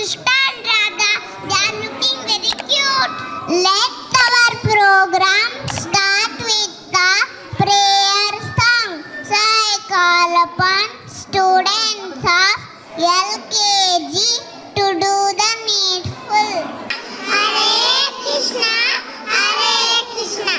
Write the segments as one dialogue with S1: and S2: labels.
S1: Krishna and Radha, they are looking very cute. Let our program start with the prayer song. So I call upon students of LKG to do the needful. Hare Krishna, Hare Krishna.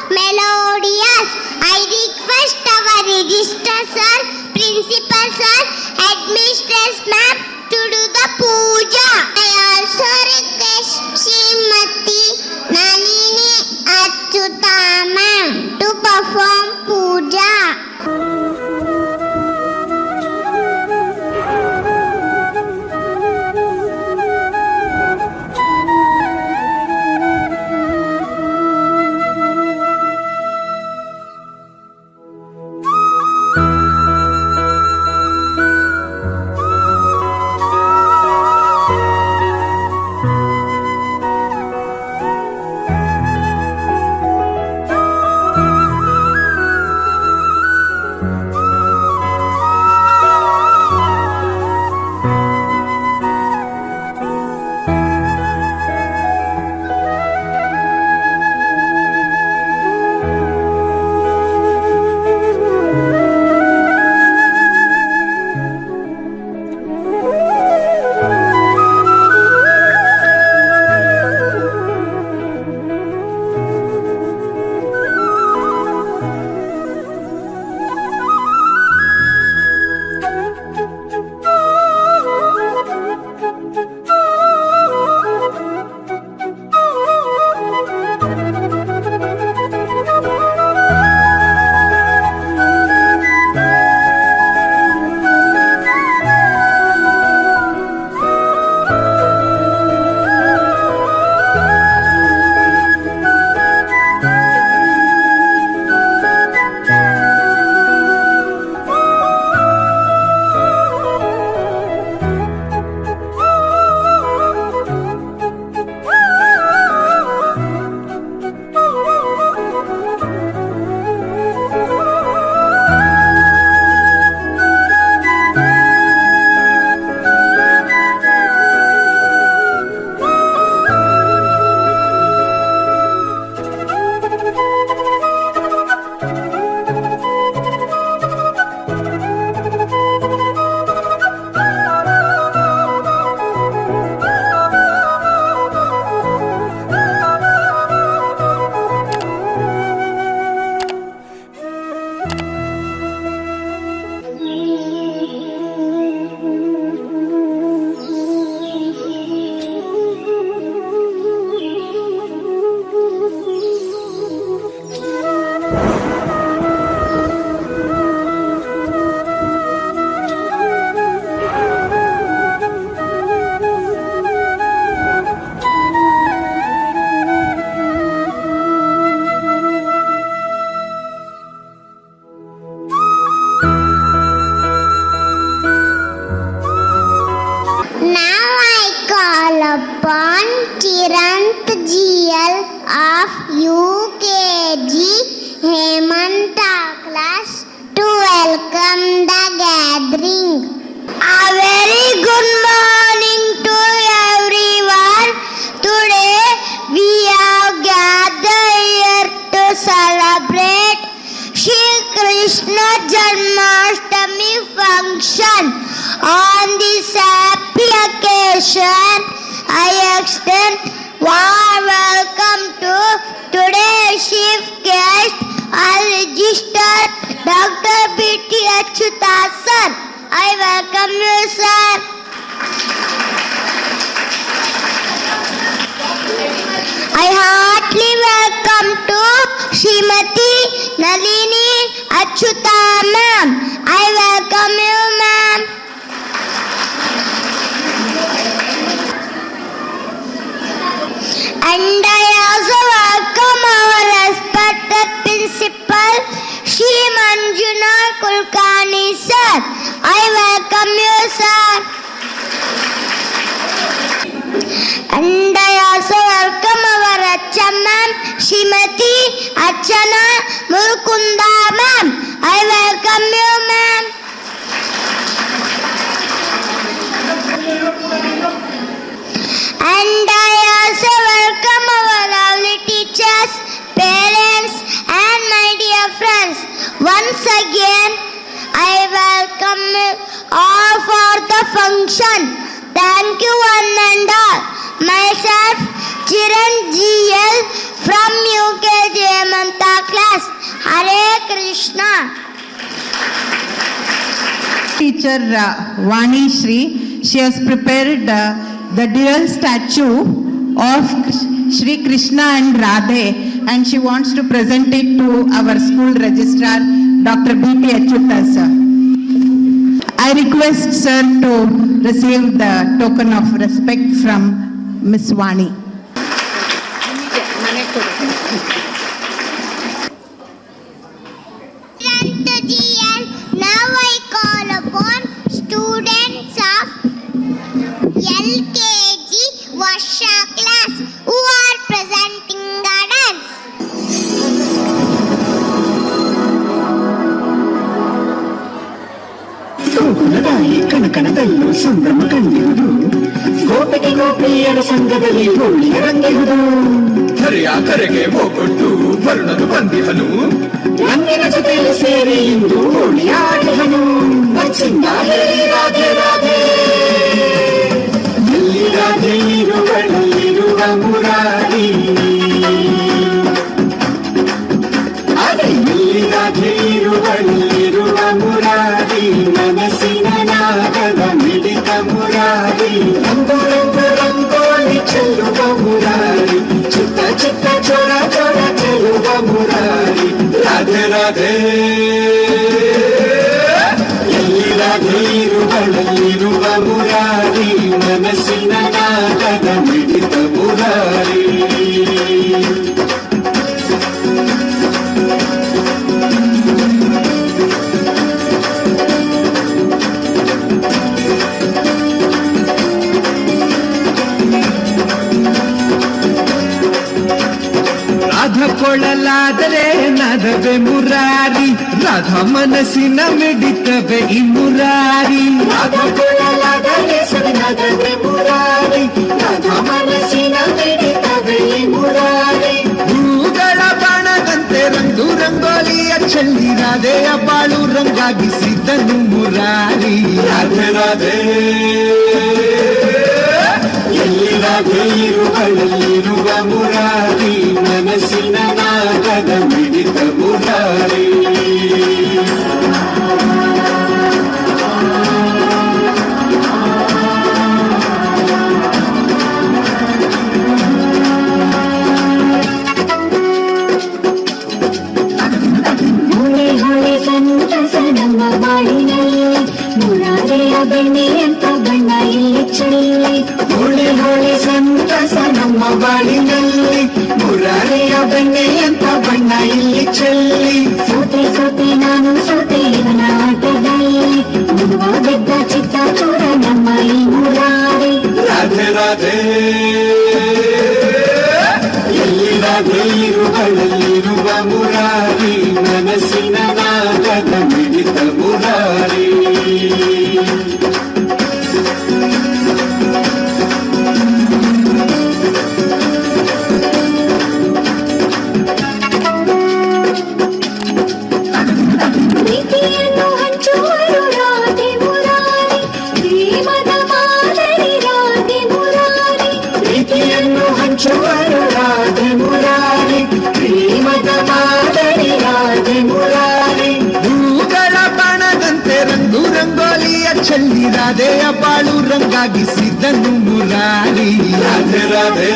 S1: Melodious. I request our Register Sir, Principal Sir, Headmistress Ma'am to do the puja. I also request Srimati Nalini Achyuta Ma'am to perform puja. we have gathered here to celebrate Shri Krishna Janmashtami function. On this happy occasion, I extend warm welcome to today's chief guest, our registered Dr. B.T. Achyuta sir. I welcome you, sir. I heartily welcome to Srimati Nalini Achyuta ma'am. I welcome you, ma'am. And I also welcome our respected principal, Shri Manjuna Kulkarni sir. I welcome you, sir. And I also welcome our HM ma'am, Srimati Archana Mulkunda ma'am. I welcome you, ma'am. And I also welcome our lovely teachers, parents, and my dear friends. Once again, I welcome you all for the function. Thank you one and all. Myself, Chiran GL from UKG Manta class. Hare Krishna.
S2: Teacher Vani Shri, she has prepared the dual statue of Shri Krishna and Radhe, and she wants to present it to our school registrar, Dr. B.T. Achyuta sir. I request sir to receive the token of respect from Miss Vani.
S1: Now I call upon students of LKG Varsha class who are presenting the dance.
S3: ಗೋಕುಲದಾಯಿ ಕನಕನದಲ್ಲೂ ಸಂಭ್ರಮ ಕಂಡಿರುವುದು, ಗೋಪಿಗೆ ಗೋಪಿಯರ ಸಂಘದಲ್ಲಿ ಹೋಳಿಯ ರಂಗಿರುವುದು.
S4: ಹರೆಯ ಕರೆಗೆ ಹೋಗೊಟ್ಟು ವರುಣನು ಬಂದಿಹನು,
S3: ರಂಗಿನ ಜೊತೆಯಲ್ಲಿ ಸೇರಿ ಇಂದು ಹೋಳಿಯ ಆಡಿಹನು. ಮನಸ್ಸಿಂದ ಹೇಳಿ ರಾಧೆ ರಾಧೆ, ಎಲ್ಲಿ ರಾಧೆ ಇರುವಳಲ್ಲಿರುವ ಮುರಾರಿ, ಅದೇ ಎಲ್ಲಿ ರಾಧೆ ಇರುವಳಲ್ಲಿರುವ ಮುರಾರಿ, ಮನಸ್ಸಿನ ನಾಗದ ಮಿಡಿತ ಮುರಾರಿ, ರಂಗು ರಂಗು ರಂಗೋಲಿ ಚೆಲ್ಲುವ ಮುರಾರಿ, ಚಿತ್ತ ಚಿತ್ತ ಚೋರ ಚೋರ ಚೆಲ್ಲುವ ಮುರಾರಿ. ರಾಧೆ ರಾಧೆ, ಎಲ್ಲಿ ರಾಧೆ ಇರುವಳಲ್ಲಿರುವ ಮುರಾರಿ, ಮನಸ್ಸಿನ ನಾಗದ ಮಿಡಿತ ಮುರಾರಿ.
S4: ರಾಧ ಕೊಳಲಾದರೆ ನದವೆ ಮುರಾರಿ, ರಾಧಾ ಮನಸ್ಸಿನ ಮಿಡಿತವೆ ಈ ಮುರಾರಿ.
S3: ರಾಧಾ ಕೊಳಲಾದರೆ ಸವಿನದವೆ ಮುರಾರಿ, ರಾಧಾ ಮನಸ್ಸಿನ ಮಿಡಿತವೆ ಈ ಮುರಾರಿ.
S4: ಹೂಗಳ ಬಾಣದಂತೆ ರಂಗು ರಂಗೋಲಿಯ ಚೆಲ್ಲಿ ರಾಧೆಯ ಬಾಳು ರಂಗಾಗಿಸಿದನು ಮುರಾರಿ.
S3: ರಾಧೆ ರಾಧೆ, ಎಲ್ಲಿ ರಾಧೆ ಇರುವಳಲ್ಲಿರುವ ಮುರಾರಿ, ಮನಸ್ಸಿನ ನಾಗದ ಮಿಡಿತ ಮುರಾರಿ. ಹೊಳೆ ಹೊಳೆ ಸಂತಸ ನಮ್ಮ ಬಾಳಿನಲ್ಲಿ, ಮುರಾರಿಯ ಬೆಣ್ಣೆಯಂತ ಬಣ್ಣ ಇಲ್ಲಿ ಚೆಲ್ಲಿ. ಹೊಳೆ ಹೊಳೆ ಸಂತಸ ನಮ್ಮ ಬಾಳಿನಲ್ಲಿ, ಮುರಾರಿಯ ಬೆಣ್ಣೆಯಂತ ಬಣ್ಣ ಇಲ್ಲಿ ಚೆಲ್ಲಿ. ಸೋತೆ ಸೋತೆ ನಾನು ಸೋತೆ ಇವನ ಆಟದಲ್ಲಿ, ಮುದುವಾಗಿದ್ದ ಚಿತ್ತ ಚೋರ ನಮ್ಮ ಈ ಮುರಾರಿ. ರಾಧೆ ರಾಧೆ, ಎಲ್ಲಿ ರಾಧೆ ಇರುವಳಲ್ಲಿರುವ ಮುರಾರಿ, ಮನಸ್ಸಿನ ನಾಗದ ಮಿಡಿತ ಮುರಾರಿ. ದೋಚುವರು ರಾಧೆ ಮುರಾರಿ, ಪ್ರೇಮದ ಮಾದರಿ ರಾಧೆ ಮುರಾರಿ.
S4: ಹೂಗಳ ಬಾಣದಂತೆ ರಂಗು ರಂಗೋಲಿಯ ಚೆಲ್ಲಿ ರಾಧೆಯ ಬಾಳು ರಂಗಾಗಿಸಿದನು ಮುರಾರಿ.
S3: ರಾಧೆ ರಾಧೆ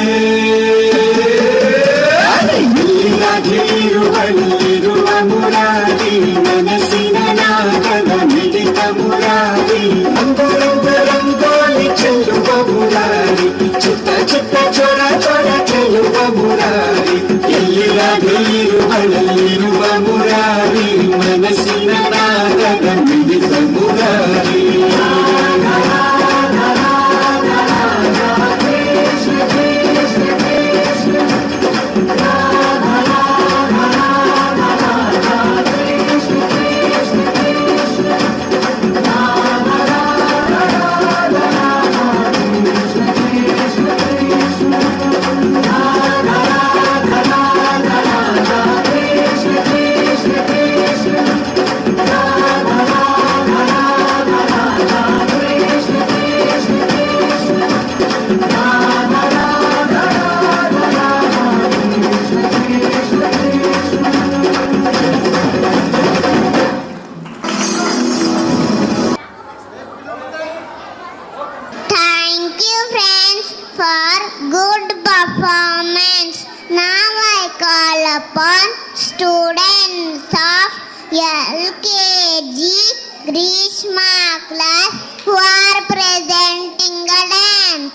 S3: ರಾಧೆ ಇರುವಲ್ಲಿರುವ ಮುರಾರಿ, ಮನಸ್ಸಿನ ನಾಗದ ಮಿಡಿತ ಮುರಾರಿ. ರಂಗು ರಂಗೋಲಿ ಚೆಲ್ಲುವ ಮುರಾರಿ, ಚಿತ್ತ ಚಿತ್ತ ಚೊರ ಚೊರ ಚೆಲ್ಲುವ ಮುರಾರಿ. ಎಲ್ಲಿ ರಾಧೆ ಇರುವಲ್ಲಿರುವ ಮುರಾರಿ, ಮನಸ್ಸಿನ ನಾಗದ ಮಿಡಿತ Murari.
S1: Thank you friends for good performance. Now I call upon students of LKG Grishma class who are presenting a dance.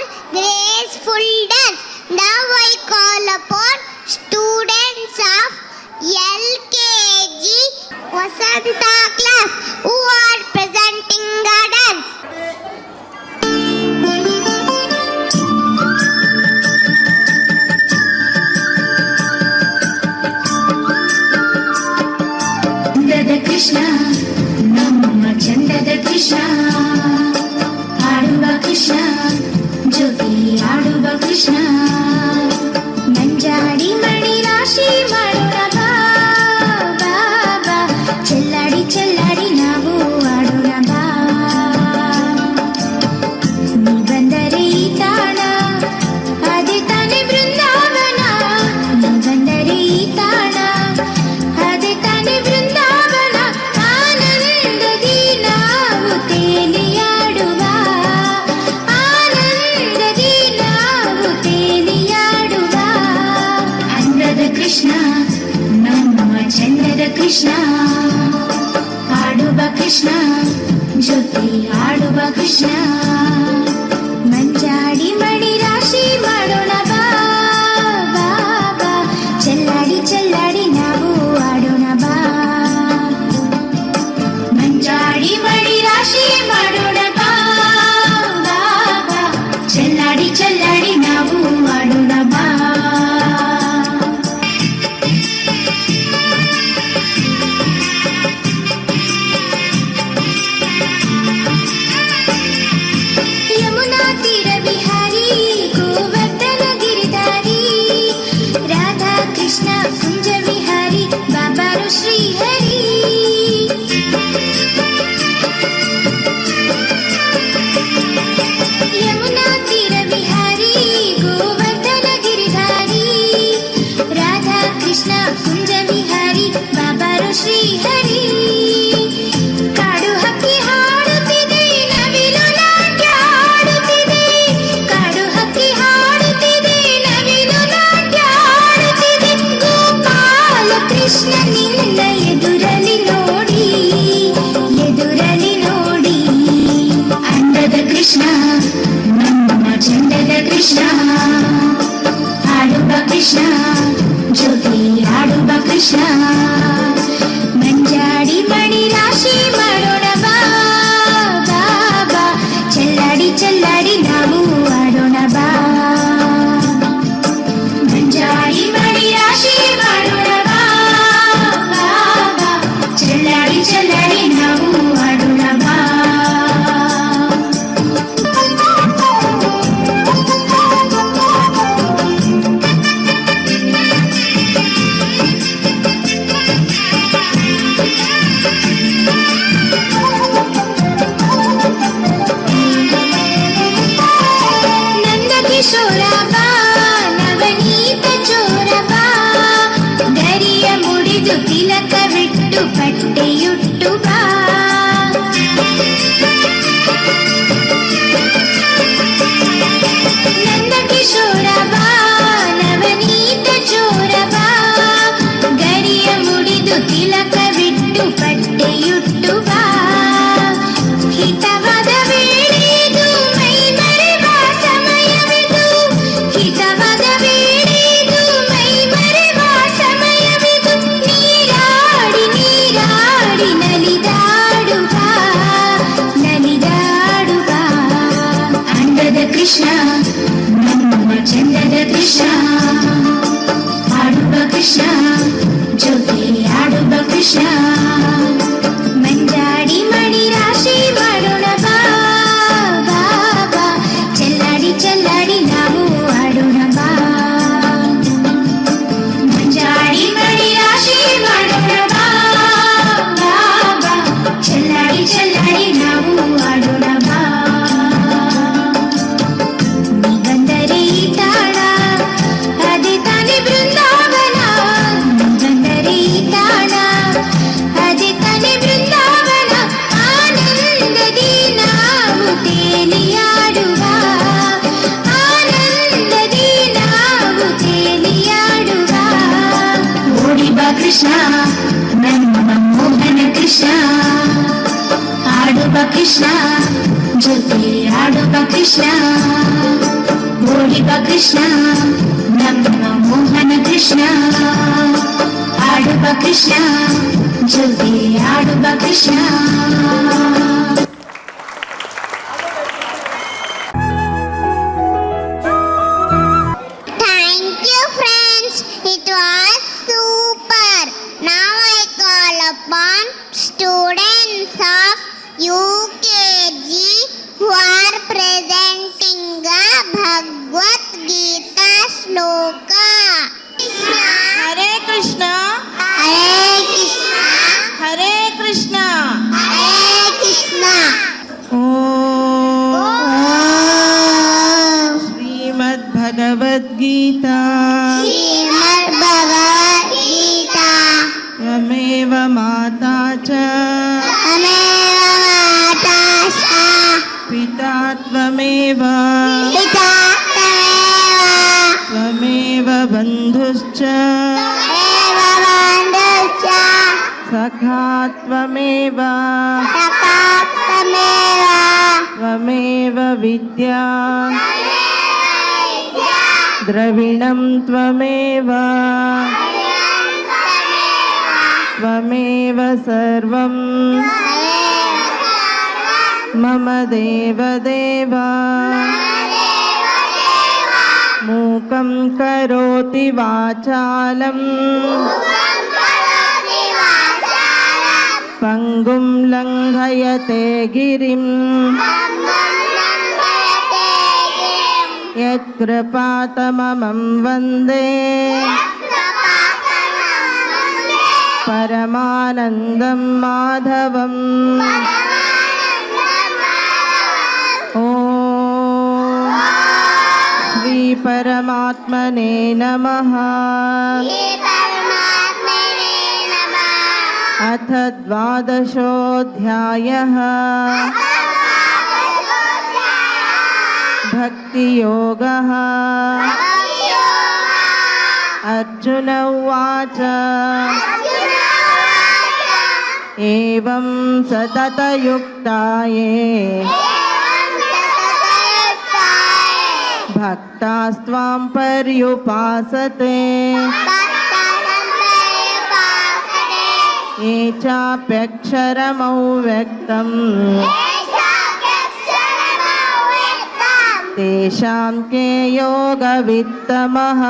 S1: all graceful dance. Now I call upon students of LKG Vasanta class who are presenting the dance.
S5: ಚಂದದ ಕೃಷ್ಣ ನಮ್ಮ ಚಂದದ ಕೃಷ್ಣ ಆಡುವ ಕೃಷ್ಣ ಜೊತೆ ಆಡುವ ಕೃಷ್ಣ ಮಂಜಾಡಿ ಮಣಿ ರಾಶಿ ಮಾಡೋಣ ಬಾ ಬಾ ಬಾ ಚೆಲ್ಲಾಡಿ ಚೆಲ್ಲಾಡಿ ನಾವು ಆಡೋಣ ಬಾ ನೀ ಬಂದರೆ ಈ ತಾಣ ಅದೇ ತಾನೇ ಬೃಂದಾವನ ನೀ ಬಂದರೆ ಈ ತಾಣ ಅದೇ ತಾನೇ ಬೃಂದಾವನ ಆನಂದದಿ ನಾವು ತೇಲಿಯಾಡುವ ಆನಂದದಿ ನಾವು ತೇಲಿಯಾಡುವ ಅಂದದ ಕೃಷ್ಣ ನಮ್ಮ ಚಂದದ ಕೃಷ್ಣ ಆಡುವ ಕೃಷ್ಣ ಜೊತೆ ಆಡುವ ಕೃಷ್ಣ ಮಂಜಾಡಿ ಮಣಿ ರಾಶಿ ಮಾಡೋಣ ಬಾ ಬಾ ಬಾ ಚೆಲ್ಲಾಡಿ ಚೆಲ್ಲಾಡಿ ನಾವು ಆಡೋಣ ಬಾ ಮಂಜಾಡಿ ಮಣಿ ರಾಶಿ ಮಾಡೋಣ ಬಾ ಬಾ ಬಾ ಚೆಲ್ಲಾಡಿ ಚೆಲ್ಲಾಡಿ ನಾವು ಆಡೋಣ ಬಾ ಯಮುನಾ ತೀರ ವಿಹಾರಿ ಗೋವರ್ಧನ ಗಿರಿಧಾರಿ ರಾಧಾ ಕೃಷ್ಣ ಕುಂಜ ವಿಹಾರಿ ಬಾಬಾರು ಶ್ರೀಹರಿ ಯಮುನಾ ತೀರ ವಿಹಾರಿ ಗೋವರ್ಧನ ಗಿರಿಧಾರಿ ರಾಧಾ ಕೃಷ್ಣ ಕುಂಜ ವಿಹಾರಿ ಬಾಬಾರು ಶ್ರೀಹರಿ ಕಾಡು ಹಕ್ಕಿ ಹಾಡುತ್ತಿದೆ ನವಿಲು ನಾಟ್ಯ ಆಡುತ್ತಿದೆ ಕಾಡು ಹಕ್ಕಿ ಹಾಡುತ್ತಿದೆ ನವಿಲು ನಾಟ್ಯ ಆಡುತ್ತಿದೆ ಗೋಪಾಲ ಕೃಷ್ಣ ನಿನ್ನ ಎದುರಲ್ಲಿ ನೋಡಿ ಅಂದದ ಕೃಷ್ಣ ನಮ್ಮ ಚಂದದ ಕೃಷ್ಣ ಆಡುವ ಕೃಷ್ಣ ಜೊತೆ ಆಡುವ ಕೃಷ್ಣ ಮಂಜಾಡಿ ಮಣಿ ರಾಶಿ ಮಾಡೋಣ ಬಾ ಬಾ ಬಾ ಚೆಲ್ಲಾಡಿ ಚೆಲ್ಲಾಡಿ ನಾವು ಆಡೋಣ ಬಾ ಮಂಜಾಡಿ ಮಣಿ ರಾಶಿ ಮಾಡೋಣ ಬಾ ಬಾ ಬಾ ಚೆಲ್ಲಾಡಿ ಚೆಲ್ಲಾಡಿ ನಾವು ಆಡೋಣ ಬಾ ನಂದ ಕಿಶೋರ ಬಾ ನವನೀತ ಚೋರ ಬಾ ಗರಿಯ ಮುಡಿದು ತಿಲಕವಿಟ್ಟು ಪಟ್ಟೆಯುಟ್ಟು ಬಾ ನಂದ ಕಿಶೋರ ಬಾ ನವನೀತ ಚೋರ ಬಾ ಗರಿಯ ಮುಡಿದು ತಿಲಕವಿಟ್ಟು ಪಟ್ಟೆಯುಟ್ಟು ಬಾ ಹಿತವಾದ ವೇಳೆದು ಮೈ ಮರೆವ ಸಮಯವಿದು ಹಿತವಾದ ವೇಳೆದು ಮೈ ಮರೆವ ಸಮಯವಿದು ನೀರಾಡಿ ನೀರಾಡಿ ನಲಿದಾಡುವ ನಲಿದಾಡುವ ಅಂದದ ಕೃಷ್ಣ ನಮ್ಮ ಚಂದದ ಕೃಷ್ಣ ಆಡುವ ಕೃಷ್ಣ ಜೊತೆ ಆಡುವ ಕೃಷ್ಣ ಮಂಜಾಡಿ ಮಣಿ ರಾಶಿ ಮಾಡೋಣ ಬಾ ಬಾ ಬಾ ಚೆಲ್ಲಾಡಿ ಚೆಲ್ಲಾಡಿ ನಾವು ಆಡೋಣ ಬಾ ಮಂಜಾಡಿ ಮಣಿ ರಾಶಿ ಮಾಡೋಣ ಬಾ ಬಾ ಬಾ ಚೆಲ್ಲಾಡಿ ಚೆಲ್ಲಾಡಿ ನಾವು ಆಡೋಣ ಬಾ ನೀ ಬಂದರೆ ಈ ತಾಣ ಆಡುವ ಕೃಷ್ಣ ಜೊತೆ ಆಡುವ ಕೃಷ್ಣ ಓಡಿವ ಕೃಷ್ಣ ನಮ್ಮ ಮೋಹನ ಕೃಷ್ಣ ಆಡುವ ಕೃಷ್ಣ ಜೊತೆ ಆಡುವ Krishna.
S1: Thank you, friends. It was super. Now I call upon students of UKG who are presenting a Bhagavad Gita shloka.
S2: Hare Krishna,
S1: Hare Krishna,
S2: Hare Krishna.
S1: Hare Krishna.
S2: Om
S1: Om
S2: Srimad Bhagavad Gita
S1: Srimad Bhagavad Gita.
S2: Tvameva Mata Cha
S1: Ameva Mata Cha
S2: Pita Tvameva
S1: Pita Tameva
S2: Tvameva Bandhuscha
S1: Eva Bandhuscha
S2: Sakha Tvameva
S1: Saka Tameva
S2: Tvameva Vidya Dravinam Tvameva Tvameva Sarvam Mama Deva Deva Mukam Karoti Vachalam Pangum Langhayate Girim Yat Kripatamamam Vande Paramanandam Madhavam. Om Shri Paramatmane Namaha. अथ द्वादशोऽध्यायः भक्तियोगः. अर्जुन उवाच एवं सततयुक्ताये भक्तास्त्वां पर्युपासते ये चाप्यक्षरमव्यक्तम् तेषां के योगवित्तमः.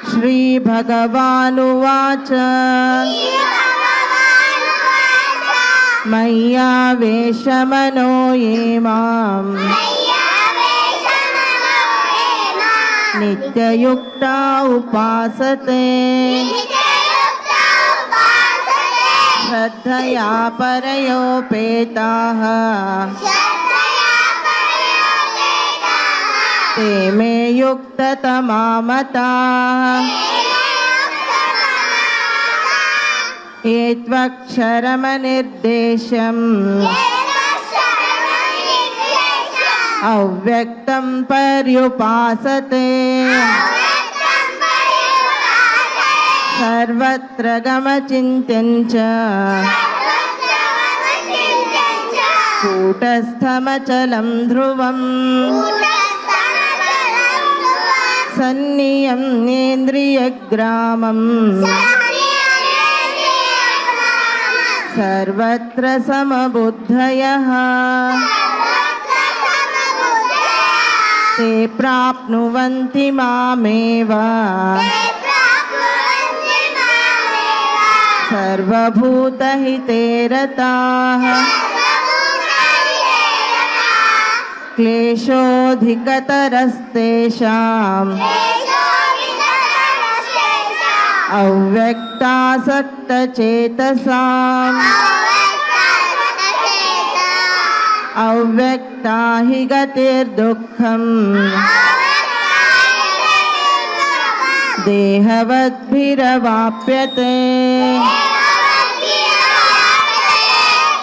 S2: श्रीभगवानुवाच मय्यावेशमनो ये माम् नित्ययुक्ता उपासते श्रद्धया परयोपेताः ते मे युक्ततमा मताः. ये त्वक्षरमनिर्देशम् अव्यक्तं पर्युपासते सर्वत्र गमचिन्त्यं च कूटस्थमचलं ध्रुवम् सन्नियम्येन्द्रियग्रामम् सर्वत्र समबुद्धयः ते प्राप्नुवन्ति मामेव सर्वभूतहिते रताः. क्लेशोऽधिकतरस्तेषाम् अव्यक्तासक्तचेतसाम् अव्यक्ता हि गतिर्दुःखम् देहवद्भिरवाप्यते.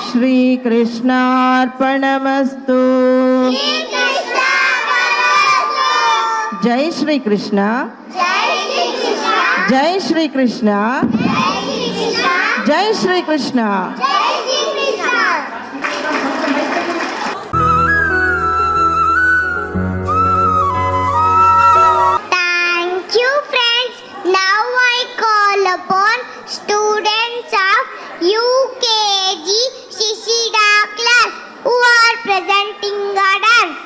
S2: श्रीकृष्णार्पणमस्तु. जय श्री कृष्ण. जय श्री कृष्ण. ಜೈ Shri Krishna.
S1: Thank you, friends. Now I call upon students of UKG Shishida class who are presenting a dance.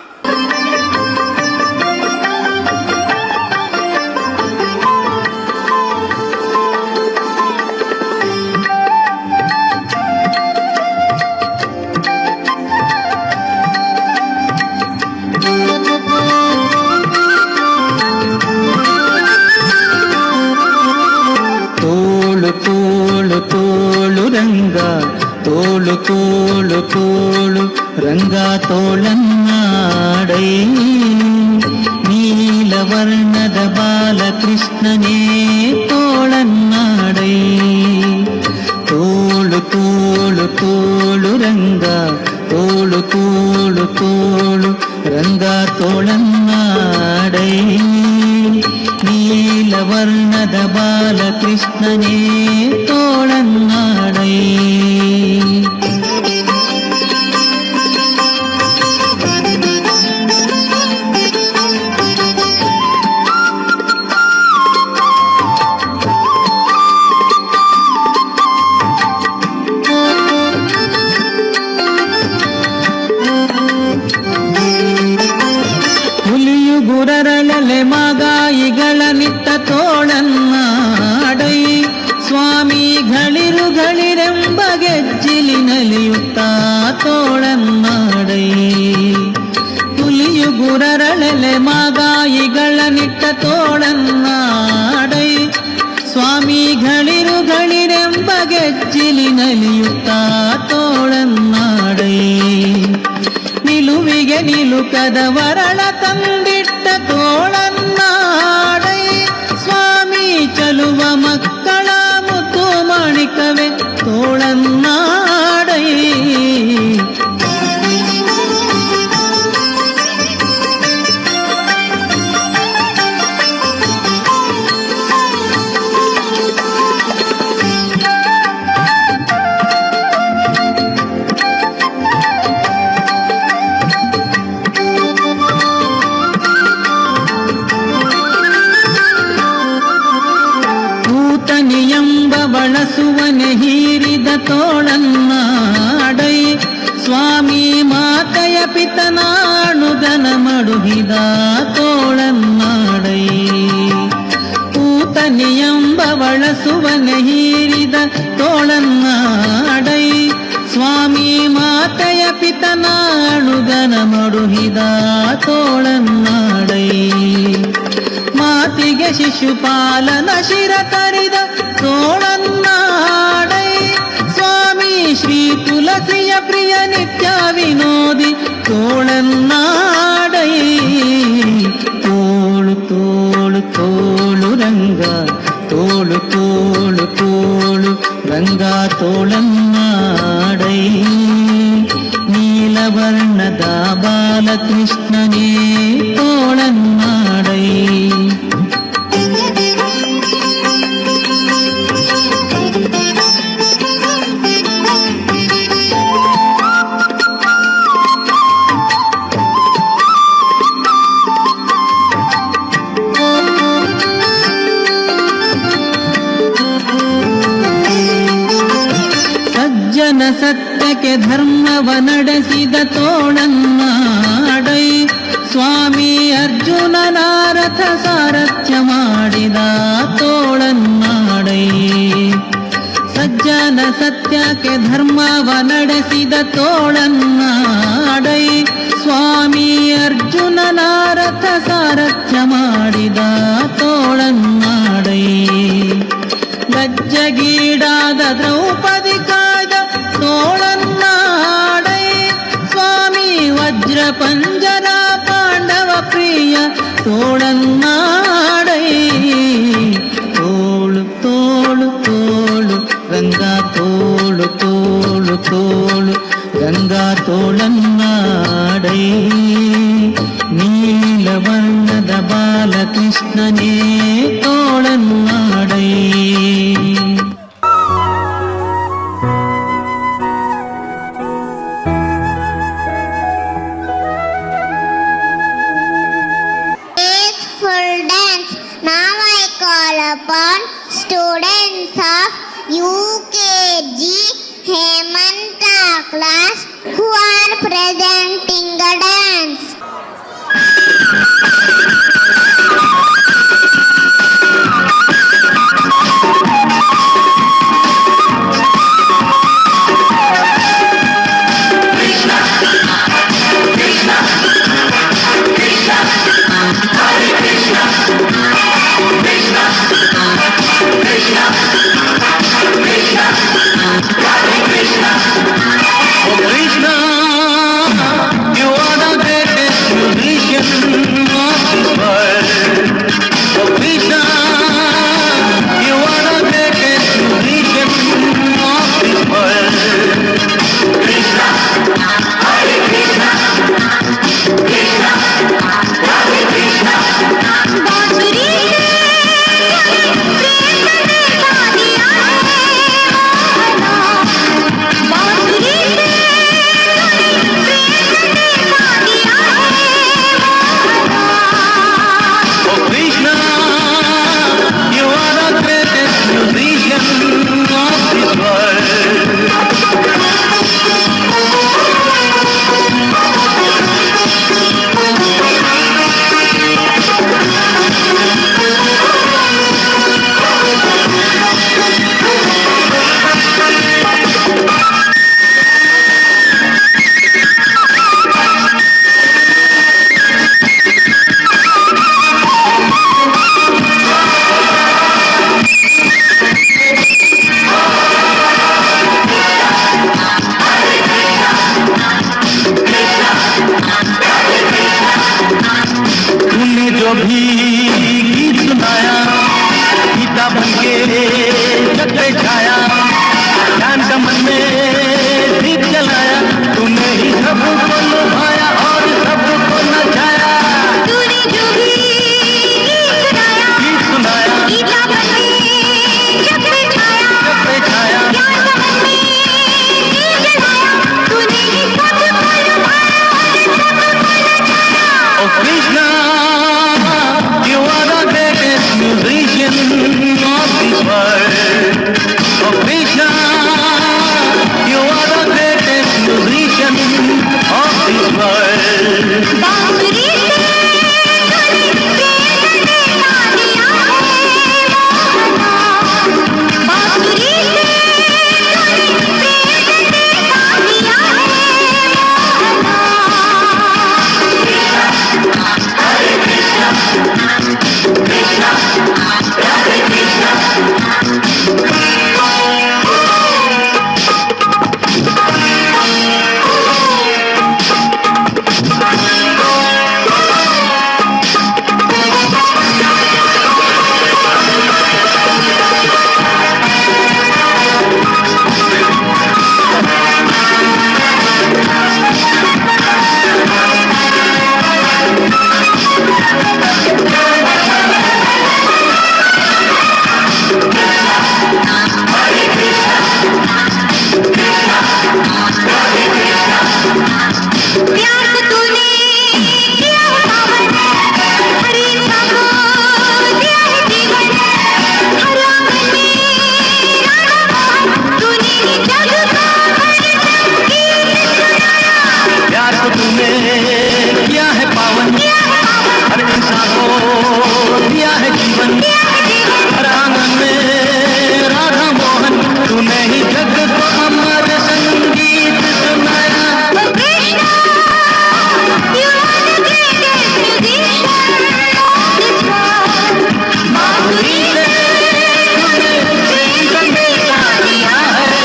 S4: ತೋಳು ತೋಳು ತೋಳು ರಂಗ, ತೋಳು ತೋಳು ತೋಳು ರಂಗ ತೋಳನ್ನಾಡೈ. ನೀಲವರ್ಣದ ಬಾಲಕೃಷ್ಣನೇ ತೋಳನ್ನಾಡೈ. ತೋಳು ತೋಳು ತೋಳು ರಂಗ, ತೋಳು ತೋಳು ತೋಳು ರಂಗ ತೋಳನ್ನಾಡೈ. ನೀಲವರ್ಣದ ಬಾಲಕೃಷ್ಣನೇ ತೋಳನ್ನಾಡೈ. ಹುಲಿಯು ಗುರರಳಲೆ ಮಾಗಾಯಿಗಳ ನಿಟ್ಟ ತೋಳನ್ನಾಡೈ. ಸ್ವಾಮಿಗಳಿರುಗಳಿರೆಂಬ ಗೆಜ್ಜಿಲಿನಲಿಯುತ್ತ ತೋಳನ್ನಾಡೈ. ಹುಲಿಯು ಗುರರಳಲೆ ಮಾಗಾಯಿಗಳ ನಿಟ್ಟ ತೋಳನ್ನಾಡೈ. ಸ್ವಾಮಿಗಳಿರುಗಳಿರೆಂಬ ಗೆಜ್ಜಿಲಿನಲಿಯುತ್ತ ತೋಳನ್ನಾಡೈ. ನಿಲುವಿಗೆ ನಿಲುಕದ ವರಳ ತಂದಿಟ್ಟ ತೋಳನ್ನಾಡೈ. ಸ್ವಾಮಿ ಚಲುವ ಮಕ್ಕಳ ಮುತ್ತು ಮಾಣಿಕವೇ ತೋಳನ್ನಾಡೈ. ಎಂಬ ಬಳಸುವನೆ ಹೀರಿದ ತೋಳನ್ನಾಡೈ. ಸ್ವಾಮಿ ಮಾತೆಯ ಪಿತನಾಣುದನ ಮಡುಗಿದ ತೋಳನ್ನಾಡೈ. ಕೂತನಿ ಎಂಬ ಬಳಸುವನೆ ಹೀರಿದ ತೋಳನ್ನಾಡೈ. ಸ್ವಾಮಿ ಮಾತೆಯ ಪಿತನಾಣುದನ ಮಡುಗಿದ ತೋಳನ್ನಾಡೈ. ಮಾತಿಗೆ ಶಿಶುಪಾಲನ ಶಿರ ತರಿದ ತೋಳನ್ನಾಡೈ. ಸ್ವಾಮಿ ಶ್ರೀ ತುಳಸಿಯ ಪ್ರಿಯ ನಿತ್ಯ ವಿನೋದಿ ತೋಳನ್ನಾಡೈ. ತೋಳು ತೋಳು ತೋಳು ರಂಗ, ತೋಳು ತೋಳು ತೋಳು ರಂಗ ತೋಳನ್ನಾಡೈ. ನೀಲವರ್ಣದ ಬಾಲಕೃಷ್ಣನೇ ತೋಳನ್ನಾಡೈ. ಸಜ್ಜನ ಸತ್ಯಕ್ಕೆ ಧರ್ಮವ ನಡೆಸಿದ ತೋಳನ್ನಾಡೈ. ಸ್ವಾಮಿ ಅರ್ಜುನನ ರಥ ಸಾರಥ್ಯ ಮಾಡಿದ ತೋಳನ್ನಾಡೈ. ಸಜ್ಜನ ಸತ್ಯಕ್ಕೆ ಧರ್ಮವ ನಡೆಸಿದ ತೋಳನ್ನಾಡೈ. ಸ್ವಾಮಿ ಅರ್ಜುನನ ರಥ ಸಾರಥ್ಯ ಮಾಡಿದ ತೋಳನ್ನಾಡೈ. ಲಜ್ಜಗೀಡಾದ ದ್ರೌಪದಿ ಕಾಯ್ದ ತೋಳನ್ನಾಡೈ. ಸ್ವಾಮಿ ವಜ್ರ ಪಂಜರ ಪಾಂಡವ ಪ್ರಿಯ ತೋಳನ್ನಾಡೈ. ತೋಳು ತೋಳು ತೋಳು ರಂಗ, ತೋಳು ತೋಳು ತೋಳು ರಂಗ ತೋಳನ್ನಾಡೈ. ನೀಲವರ್ಣದ ಬಾಲಕೃಷ್ಣನೇ ತೋಳನ್ನಾಡೈ.
S1: presenting the dance.
S4: Oh Krishna, you are the greatest musician of this world. Oh Krishna, you are the greatest musician of this world. Krishna, Hare Krishna, Krishna, Hare Krishna.
S5: बांसुरी
S4: Oh Krishna, you are the greatest musician of this world. तूने जो भी गीत सुनाया गीता बन के जग पे छाया ज्ञान का मन में दीप जलाया तूने ही सबको लुभाया और सबको नचाया
S5: तूने जो भी गीत सुनाया गीता बन के जग पे छाया ज्ञान का मन में दीप जलाया तूने ही सबको लुभाया और सबको नचाया
S4: Oh Krishna, you are the greatest musician of this world. Oh Krishna, you are the greatest musician of this world.
S5: बांसुरी से बांसुरी से प्यार को तूने किया है पावन हर इंसान को दिया है जीवन हर आंगन में राधा मोहन तूने ही जग का हर संगीत सुनाया
S4: प्यार को तूने किया है पावन हर इंसान को दिया है जीवन हर आंगन में राधा मोहन तूने ही जग को अमर संगीत सुनाया
S5: Oh Krishna, you are the greatest musician of this world. बांसुरी से
S4: तूने प्रेम संदेशा दिया है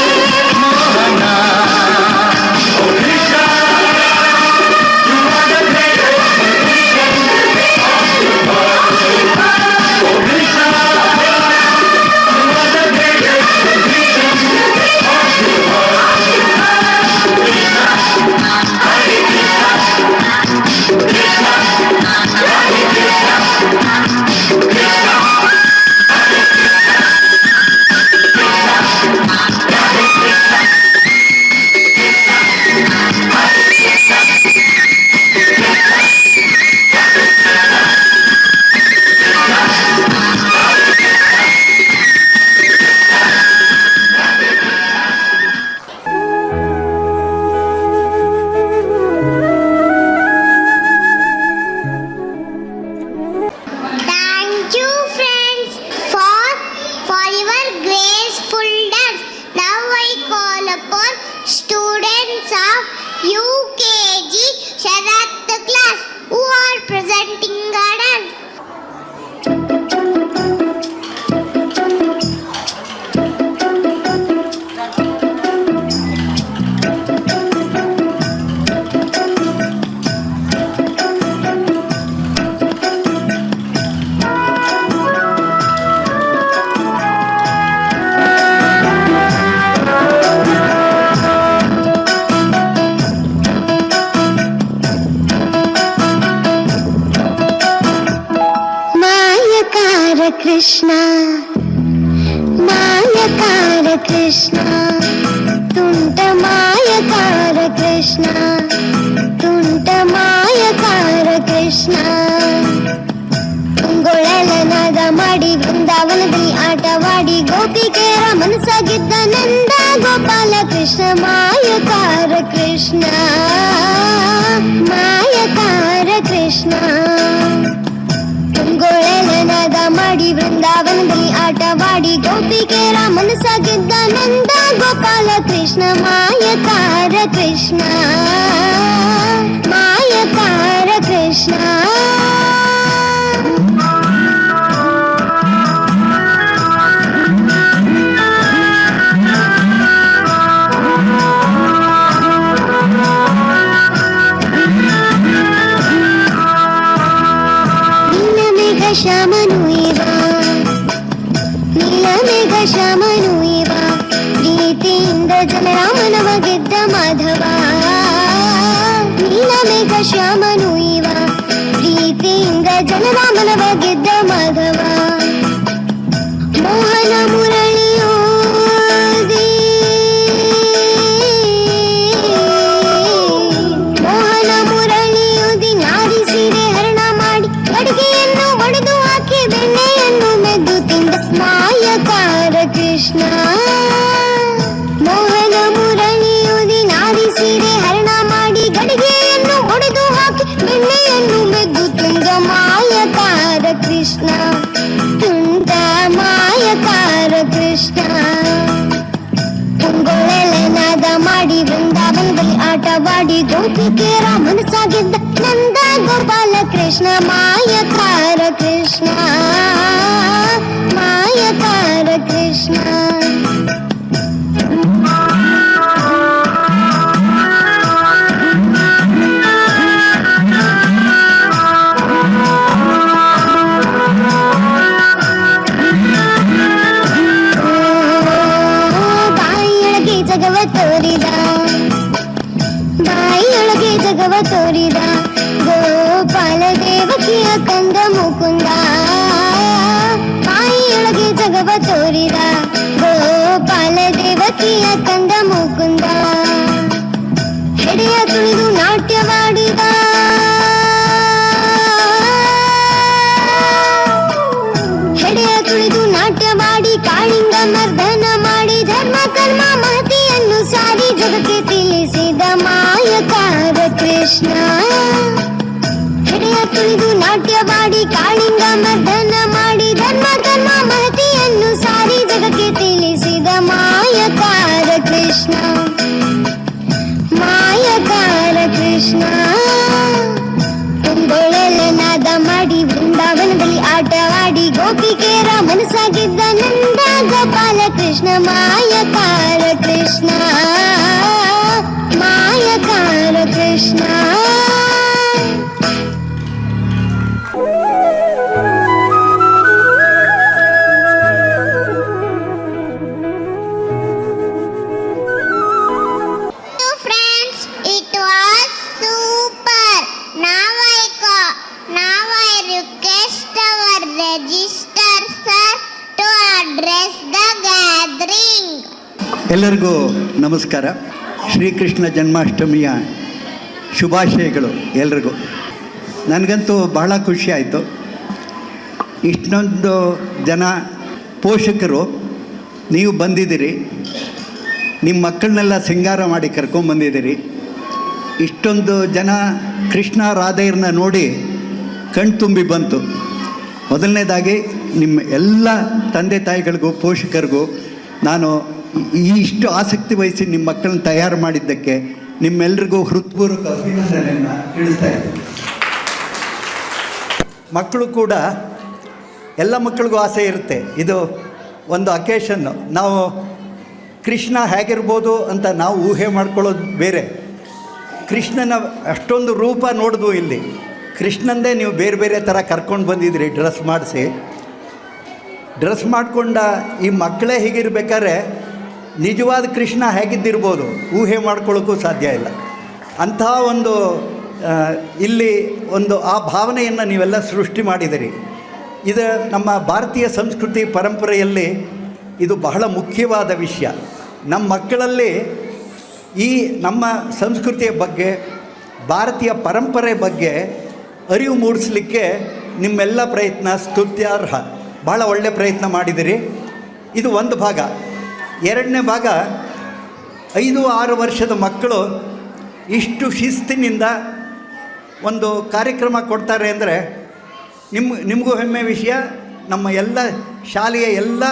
S4: Mohana Oh Krishna, you
S1: enchanting garden.
S5: Krishna मायकार Krishna ತುಂಟ ಮಾಯಕಾರ ಕೃಷ್ಣ ತುಂಟ ಮಾಯಕಾರ ಕೃಷ್ಣ ಗೊಳಲನಾದ ಮಾಡಿ ಬೃಂದಾವನದಲ್ಲಿ ಆಟವಾಡಿ ಗೋಪಿಕೆಯರ ಮನಸ್ಸಾಗಿದ್ದ ನಂದ ಗೋಪಾಲ ಕೃಷ್ಣ ಮಾಯಕಾರ ಕೃಷ್ಣ ಮಾಯಕಾರ ಕೃಷ್ಣ ಗೊಳಲನಾದ ಮಾಡಿ ಬೃಂದಾವನದಲ್ಲಿ ಆಟವಾಡಿ ಗೋಪಿಕೆಯರ ಮನಸ್ಸಾಗಿದ್ದ ನಂದ ಗೋಪಾಲ ಕೃಷ್ಣ ಮಾಯಕಾರ ಕೃಷ್ಣ ಮಾಯಕಾರ ಕೃಷ್ಣ ಶ್ಯಾಮನು ಇವ ನೀಲಮೇಘ ಶ್ಯಾಮನು ಇವ ಪ್ರೀತಿಯಿಂದ ಜನರಾಮನವ ಗೆದ್ದ ಮಾಧವ ನೀಲಮೇಘ ಶ್ಯಾಮನು ಇವ ಪ್ರೀತಿಯಿಂದ ಜನರಾಮನವ ಗೆದ್ದ ಮಾಧವ ಮೋಹನ ಮುರಳಿಯೋದಿ ಮೋಹನ ಮುರಳಿಯೋದಿ ನಾರಿ ಸೀರೆ ಹರಣ ಮಾಡಿ ಅಡುಗೆಯನ್ನು ಒಡೆದು ಹಾಕಿ ಬೆಣ್ಣೆಯನ್ನು ಮೆದ್ದು ತಿಂದ ಮಾಯಕಾರ ಕೃಷ್ಣ ಮೋಹನ ಮುರಳಿಯುದಿ ನಾರಿ ಸೀರೆ ಹರಣ ಮಾಡಿ ಗಡಿಗೆಯನ್ನು ಒಡೆದು ಹಾಕಿ ಬೆಣ್ಣೆಯನ್ನು ಮೆದ್ದು ತಿಂದ ಮಾಯಕಾರ ಕೃಷ್ಣ ತುಂಟ ಮಾಯಕಾರ ಕೃಷ್ಣ ಗೊಳಲನಾದ ಮಾಡಿ ಬೃಂದಾವನದಲ್ಲಿ ಆಟವಾಡಿ ಗೋಪಿಕೆಯರ ಮನಸ್ಸಾಗಿದ್ದ ನಂದ ಗೋಪಾಲ ಕೃಷ್ಣ ಮಾಯಕಾರ ಕೃಷ್ಣ ಮಾಯಕಾರ ಕೃಷ್ಣ ಬಾಯಿಯೊಳಗೆ ಜಗವ ತೋರಿದ ಬಾಯಿಯೊಳಗೆ ಜಗವ ತೋರಿದ ಗೋಪಾಲ ದೇವಕಿಯ ಕಂದ ಮುಕುಂದ ಬಾಯಿಯೊಳಗೆ ಜಗವ ತೋರಿದ ಗೋಪಾಲ ದೇವಕಿಯ ಕಂದ ಮುಕುಂದ ಹೆಡೆಯ ತುಳಿದು ನಾಟ್ಯವಾಡಿದ ಹೆಡೆಯ ತುಳಿದು ನಾಟ್ಯವಾಡಿ ಕಾಳಿಂಗ ಮರ್ದನ ಮಾಡಿ ಧರ್ಮ ಕರ್ಮ ಮಹತಿಯನ್ನು ಸಾರಿ ಜಗಕ್ಕೆ ತಿಳಿಸಿದ ಮಾಯಕಾರ ಕೃಷ್ಣ ಹೆಡೆಯ ತುಳಿದು ನಾಟ್ಯವಾಡಿ ಕಾಳಿಂಗ ಮರ್ದನ ಮಾಡಿ ಧರ್ಮ ಕರ್ಮ ಮಹತಿಯನ್ನು ಸಾರಿ ಜಗಕ್ಕೆ ತಿಳಿಸಿದ ಮಾಯಕಾರ ಕೃಷ್ಣ ಮಾಯಕಾರ ಕೃಷ್ಣ ಗೊಳಲನಾದ ಮಾಡಿ ಬೃಂದಾವನದಲ್ಲಿ ಆಟವಾಡಿ ಗೋಪಿಕೆಯರ ಮನಸ್ಸಾಗಿದ್ದ ನಂದ Gopala Krishna ಮಾಯಕಾರ Krishna ಮಾಯಕಾರ Krishna
S1: Friends, it was super. Now I request our register sir to address the gathering.
S3: ಎಲ್ಲರಿಗೂ ನಮಸ್ಕಾರ. ಶ್ರೀಕೃಷ್ಣ ಜನ್ಮಾಷ್ಟಮಿಯ ಶುಭಾಶಯಗಳು ಎಲ್ರಿಗೂ. ನನಗಂತೂ ಬಹಳ ಖುಷಿ ಆಯಿತು. ಇಷ್ಟೊಂದು ಜನ ಪೋಷಕರು ನೀವು ಬಂದಿದ್ದೀರಿ, ನಿಮ್ಮ ಮಕ್ಕಳನ್ನೆಲ್ಲ ಸಿಂಗಾರ ಮಾಡಿ ಕರ್ಕೊಂಬಂದಿದ್ದೀರಿ. ಇಷ್ಟೊಂದು ಜನ ಕೃಷ್ಣ ರಾಧೆಯರನ್ನ ನೋಡಿ ಕಣ್ತುಂಬಿ ಬಂತು. ಮೊದಲನೇದಾಗಿ ನಿಮ್ಮ ಎಲ್ಲ ತಂದೆ ತಾಯಿಗಳಿಗೂ ಪೋಷಕರಿಗೂ ನಾನು ಇಷ್ಟು ಆಸಕ್ತಿ ವಹಿಸಿ ನಿಮ್ಮ ಮಕ್ಕಳನ್ನ ತಯಾರು ಮಾಡಿದ್ದಕ್ಕೆ ನಿಮ್ಮೆಲ್ಲರಿಗೂ ಹೃತ್ಪೂರ್ವಕ ಅಭಿನಂದನೆಯನ್ನು ತಿಳಿಸ್ತಾ ಇದ್ದೀನಿ.
S6: ಮಕ್ಕಳು ಕೂಡ ಎಲ್ಲ ಮಕ್ಕಳಿಗೂ ಆಸೆ ಇರುತ್ತೆ. ಇದು ಒಂದು ಅಕೇಶನ್ನು. ನಾವು ಕೃಷ್ಣ ಹೇಗಿರ್ಬೋದು ಅಂತ ನಾವು ಊಹೆ ಮಾಡ್ಕೊಳ್ಳೋದು ಬೇರೆ. ಕೃಷ್ಣನ ಅಷ್ಟೊಂದು ರೂಪ ನೋಡಿದ್ವು ಇಲ್ಲಿ. ಕೃಷ್ಣಂದೇ ನೀವು ಬೇರೆ ಬೇರೆ ಥರ ಕರ್ಕೊಂಡು ಬಂದಿದ್ರಿ ಡ್ರೆಸ್ ಮಾಡಿಸಿ. ಡ್ರೆಸ್ ಮಾಡಿಕೊಂಡ ಈ ಮಕ್ಕಳೇ ಹೀಗಿರ್ಬೇಕಾದ್ರೆ ನಿಜವಾದ ಕೃಷ್ಣ ಹೇಗಿದ್ದಿರ್ಬೋದು ಊಹೆ ಮಾಡ್ಕೊಳ್ಳೋಕ್ಕೂ ಸಾಧ್ಯ ಇಲ್ಲ. ಅಂಥ ಒಂದು ಇಲ್ಲಿ ಒಂದು ಆ ಭಾವನೆಯನ್ನು ನೀವೆಲ್ಲ ಸೃಷ್ಟಿ ಮಾಡಿದಿರಿ. ಇದು ನಮ್ಮ ಭಾರತೀಯ ಸಂಸ್ಕೃತಿ ಪರಂಪರೆಯಲ್ಲಿ ಇದು ಬಹಳ ಮುಖ್ಯವಾದ ವಿಷಯ. ನಮ್ಮ ಮಕ್ಕಳಲ್ಲಿ ಈ ನಮ್ಮ ಸಂಸ್ಕೃತಿಯ ಬಗ್ಗೆ, ಭಾರತೀಯ ಪರಂಪರೆ ಬಗ್ಗೆ ಅರಿವು ಮೂಡಿಸಲಿಕ್ಕೆ ನಿಮ್ಮೆಲ್ಲ ಪ್ರಯತ್ನ ಸ್ತುತ್ಯಾರ್ಹ. ಭಾಳ ಒಳ್ಳೆಯ ಪ್ರಯತ್ನ ಮಾಡಿದಿರಿ. ಇದು ಒಂದು ಭಾಗ. ಎರಡನೇ ಭಾಗ, 5-6 ವರ್ಷದ ಮಕ್ಕಳು ಇಷ್ಟು ಶಿಸ್ತಿನಿಂದ ಒಂದು ಕಾರ್ಯಕ್ರಮ ಕೊಡ್ತಾರೆ ಅಂದರೆ ನಿಮಗೂ ಹೆಮ್ಮೆ ವಿಷಯ, ನಮ್ಮ ಎಲ್ಲ ಶಾಲೆಯ ಎಲ್ಲ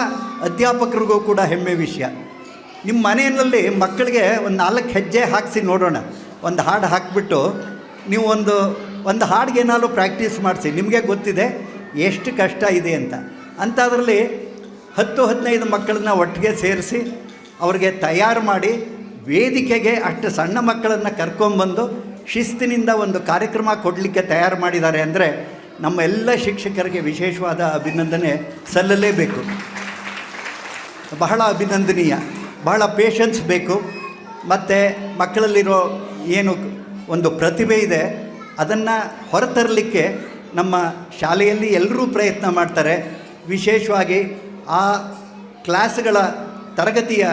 S6: ಅಧ್ಯಾಪಕರಿಗೂ ಕೂಡ ಹೆಮ್ಮೆ ವಿಷಯ. ನಿಮ್ಮ ಮನೆಯಲ್ಲಿ ಮಕ್ಕಳಿಗೆ ಒಂದು 4 ಹೆಜ್ಜೆ ಹಾಕಿಸಿ ನೋಡೋಣ. ಒಂದು ಹಾಡು ಹಾಕಿಬಿಟ್ಟು ನೀವು ಒಂದು ಹಾಡಿಗೆ ಏನಾದ್ರು ಪ್ರಾಕ್ಟೀಸ್ ಮಾಡಿಸಿ. ನಿಮಗೆ ಗೊತ್ತಿದೆ ಎಷ್ಟು ಕಷ್ಟ ಇದೆ ಅಂತ. ಅಂಥದ್ರಲ್ಲಿ 10-15 ಮಕ್ಕಳನ್ನ ಒಟ್ಟಿಗೆ ಸೇರಿಸಿ ಅವ್ರಿಗೆ ತಯಾರು ಮಾಡಿ ವೇದಿಕೆಗೆ ಅಷ್ಟು ಸಣ್ಣ ಮಕ್ಕಳನ್ನು ಕರ್ಕೊಂಬಂದು ಶಿಸ್ತಿನಿಂದ ಒಂದು ಕಾರ್ಯಕ್ರಮ ಕೊಡಲಿಕ್ಕೆ ತಯಾರು ಮಾಡಿದ್ದಾರೆ ಅಂದರೆ ನಮ್ಮ ಎಲ್ಲ ಶಿಕ್ಷಕರಿಗೆ ವಿಶೇಷವಾದ ಅಭಿನಂದನೆ ಸಲ್ಲಲೇಬೇಕು. ಬಹಳ ಅಭಿನಂದನೀಯ. ಬಹಳ ಪೇಷನ್ಸ್ ಬೇಕು. ಮತ್ತು ಮಕ್ಕಳಲ್ಲಿರೋ ಏನು ಒಂದು ಪ್ರತಿಭೆ ಇದೆ ಅದನ್ನು ಹೊರತರಲಿಕ್ಕೆ ನಮ್ಮ ಶಾಲೆಯಲ್ಲಿ ಎಲ್ಲರೂ ಪ್ರಯತ್ನ ಮಾಡ್ತಾರೆ. ವಿಶೇಷವಾಗಿ ಆ ಕ್ಲಾಸ್ಗಳ ತರಗತಿಯ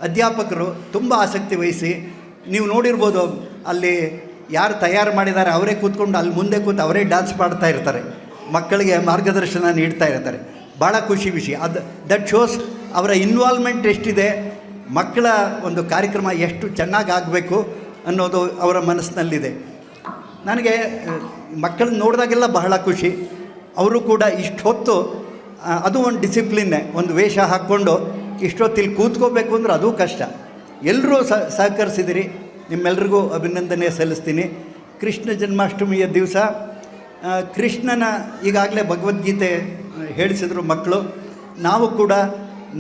S6: ಅಧ್ಯಾಪಕರು ತುಂಬ ಆಸಕ್ತಿ ವಹಿಸಿ, ನೀವು ನೋಡಿರ್ಬೋದು ಅಲ್ಲಿ ಯಾರು ತಯಾರು ಮಾಡಿದ್ದಾರೆ ಅವರೇ ಕೂತ್ಕೊಂಡು ಅಲ್ಲಿ ಮುಂದೆ ಕೂತು ಅವರೇ ಡ್ಯಾನ್ಸ್ ಮಾಡ್ತಾ ಇರ್ತಾರೆ, ಮಕ್ಕಳಿಗೆ ಮಾರ್ಗದರ್ಶನ ನೀಡ್ತಾ ಇರ್ತಾರೆ. ಭಾಳ ಖುಷಿ ವಿಷಯ. ದಟ್ ಶೋಸ್ ಅವರ ಇನ್ವಾಲ್ವ್ಮೆಂಟ್ ಎಷ್ಟಿದೆ, ಮಕ್ಕಳ ಒಂದು ಕಾರ್ಯಕ್ರಮ ಎಷ್ಟು ಚೆನ್ನಾಗಿ ಆಗಬೇಕು ಅನ್ನೋದು ಅವರ ಮನಸ್ಸಿನಲ್ಲಿದೆ. ನನಗೆ ಮಕ್ಕಳನ್ನ ನೋಡಿದಾಗೆಲ್ಲ ಬಹಳ ಖುಷಿ. ಅವರು ಕೂಡ ಇಷ್ಟು ಹೊತ್ತು ಅದು ಒಂದು ಡಿಸಿಪ್ಲಿನ್ನೇ. ಒಂದು ವೇಷ ಹಾಕ್ಕೊಂಡು ಇಷ್ಟೊತ್ತಿಲ್ಲಿ ಕೂತ್ಕೋಬೇಕು ಅಂದ್ರೆ ಅದೂ ಕಷ್ಟ. ಎಲ್ಲರೂ ಸಹಕರಿಸಿದಿರಿ. ನಿಮ್ಮೆಲ್ರಿಗೂ ಅಭಿನಂದನೆ ಸಲ್ಲಿಸ್ತೀನಿ. ಕೃಷ್ಣ ಜನ್ಮಾಷ್ಟಮಿಯ ದಿವಸ ಕೃಷ್ಣನ ಈಗಾಗಲೇ ಭಗವದ್ಗೀತೆ ಹೇಳಿಸಿದ್ರು ಮಕ್ಕಳು. ನಾವು ಕೂಡ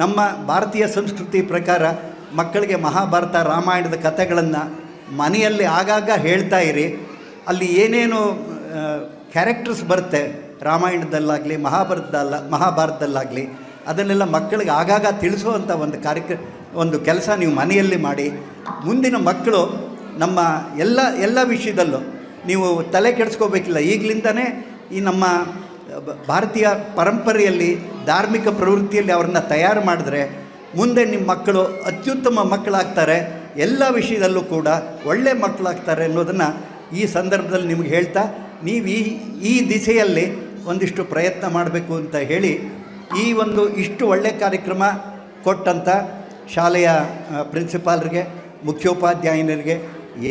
S6: ನಮ್ಮ ಭಾರತೀಯ ಸಂಸ್ಕೃತಿ ಪ್ರಕಾರ ಮಕ್ಕಳಿಗೆ ಮಹಾಭಾರತ ರಾಮಾಯಣದ ಕಥೆಗಳನ್ನು ಮನೆಯಲ್ಲಿ ಆಗಾಗ ಹೇಳ್ತಾ ಇರಿ. ಅಲ್ಲಿ ಏನೇನು ಕ್ಯಾರೆಕ್ಟರ್ಸ್ ಬರುತ್ತೆ ರಾಮಾಯಣದಲ್ಲಾಗಲಿ ಮಹಾಭಾರತದಲ್ಲಾಗಲಿ ಅದನ್ನೆಲ್ಲ ಮಕ್ಕಳಿಗೆ ಆಗಾಗ ತಿಳಿಸುವಂಥ ಒಂದು ಕೆಲಸ ನೀವು ಮನೆಯಲ್ಲಿ ಮಾಡಿ. ಮುಂದಿನ ಮಕ್ಕಳು ನಮ್ಮ ಎಲ್ಲ ವಿಷಯದಲ್ಲೂ ನೀವು ತಲೆ ಕೆಡಿಸ್ಕೋಬೇಕಿಲ್ಲ. ಈಗಲಿಂದನೇ ಈ ನಮ್ಮ ಭಾರತೀಯ ಪರಂಪರೆಯಲ್ಲಿ ಧಾರ್ಮಿಕ ಪ್ರವೃತ್ತಿಯಲ್ಲಿ ಅವ್ರನ್ನ ತಯಾರು ಮಾಡಿದ್ರೆ ಮುಂದೆ ನಿಮ್ಮ ಮಕ್ಕಳು ಅತ್ಯುತ್ತಮ ಮಕ್ಕಳಾಗ್ತಾರೆ. ಎಲ್ಲ ವಿಷಯದಲ್ಲೂ ಕೂಡ ಒಳ್ಳೆಯ ಮಕ್ಕಳಾಗ್ತಾರೆ ಅನ್ನೋದನ್ನು ಈ ಸಂದರ್ಭದಲ್ಲಿ ನಿಮ್ಗೆ ಹೇಳ್ತಾ, ನೀವು ಈ ದಿಸೆಯಲ್ಲಿ ಒಂದಿಷ್ಟು ಪ್ರಯತ್ನ ಮಾಡಬೇಕು ಅಂತ ಹೇಳಿ ಈ ಒಂದು ಇಷ್ಟು ಒಳ್ಳೆಯ ಕಾರ್ಯಕ್ರಮ ಕೊಟ್ಟಂಥ ಶಾಲೆಯ ಪ್ರಿನ್ಸಿಪಾಲ್ರಿಗೆ, ಮುಖ್ಯೋಪಾಧ್ಯಾಯನರಿಗೆ,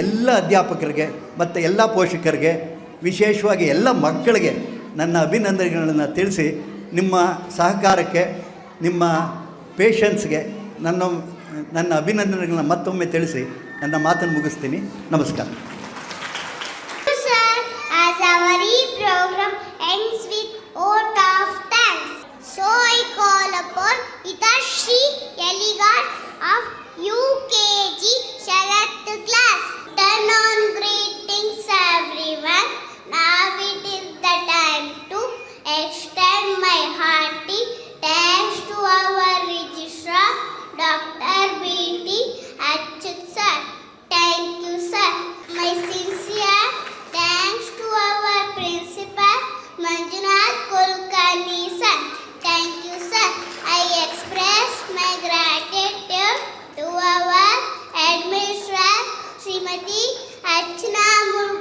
S6: ಎಲ್ಲ ಅಧ್ಯಾಪಕರಿಗೆ ಮತ್ತು ಎಲ್ಲ ಪೋಷಕರಿಗೆ, ವಿಶೇಷವಾಗಿ ಎಲ್ಲ ಮಕ್ಕಳಿಗೆ ನನ್ನ ಅಭಿನಂದನೆಗಳನ್ನು ತಿಳಿಸಿ, ನಿಮ್ಮ ಸಹಕಾರಕ್ಕೆ, ನಿಮ್ಮ ಪೇಷನ್ಸ್ಗೆ ನನ್ನ ಅಭಿನಂದನೆಗಳನ್ನ ಮತ್ತೊಮ್ಮೆ ತಿಳಿಸಿ ನನ್ನ ಮಾತನ್ನು ಮುಗಿಸ್ತೀನಿ. ನಮಸ್ಕಾರ.
S1: As our program ends with vote of thanks, so I call upon Itashri Eligar of UKG Sharat class. Turn on greetings everyone. Now it is the time to extend my hearty thanks to our registrar, Dr. B.T. Achyut sir. Thank you sir. My sincere thanks to our principal Manjunath Kulkarni sir. Thank you sir. I express my gratitude to our administrator Srimati Archana Murmur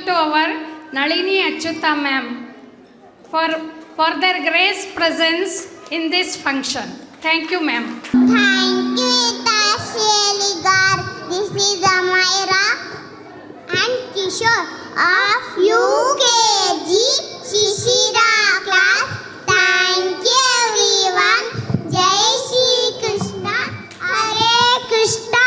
S7: to our Nalini Achyuta ma'am for their grace presence in this function. Thank you, ma'am.
S1: Thank you, Ita Sheligar. This is Amaira and Kishore of UKG Shishira class. Thank you, everyone. Jai Shri Krishna. Hare Krishna.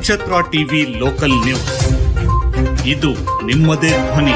S8: ನಕ್ಷತ್ರ TV local news, ಇದು ನಿಮ್ಮದೇ ಧ್ವನಿ.